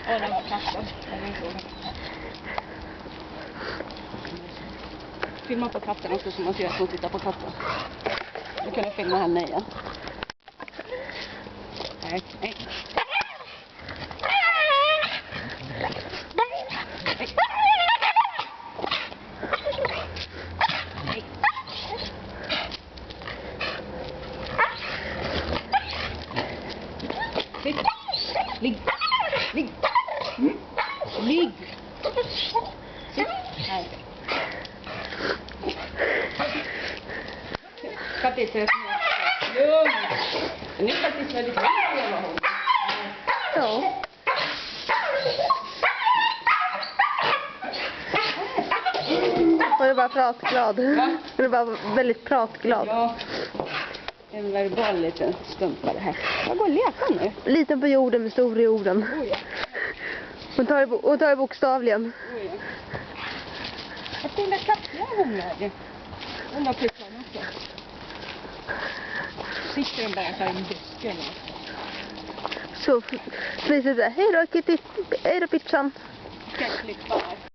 Och den var katten. Filma på katten också så man ser att hon tittar på katten. Jag kunde filma henne igen. Nej, nej. Ligg! Ligg! Ligg! Sitt här. Ska vi se. Lugn! Den är faktiskt väldigt lugn att göra hon. Ja. Och det är bara pratglad. Ja. Det är bara väldigt pratglad. Ja. En verbal liten stumpare här. Jag går och leka nu. Liten på jorden med stor i orden. Oh ja. Hon tar det bokstavligen. Oh ja. Jag tror att katten är hungrad. Den där flickan också. Sitter den bara så här i busken. Så flisigt där. Hej då Kitty. Hej då pizzan. Skräckligt bara.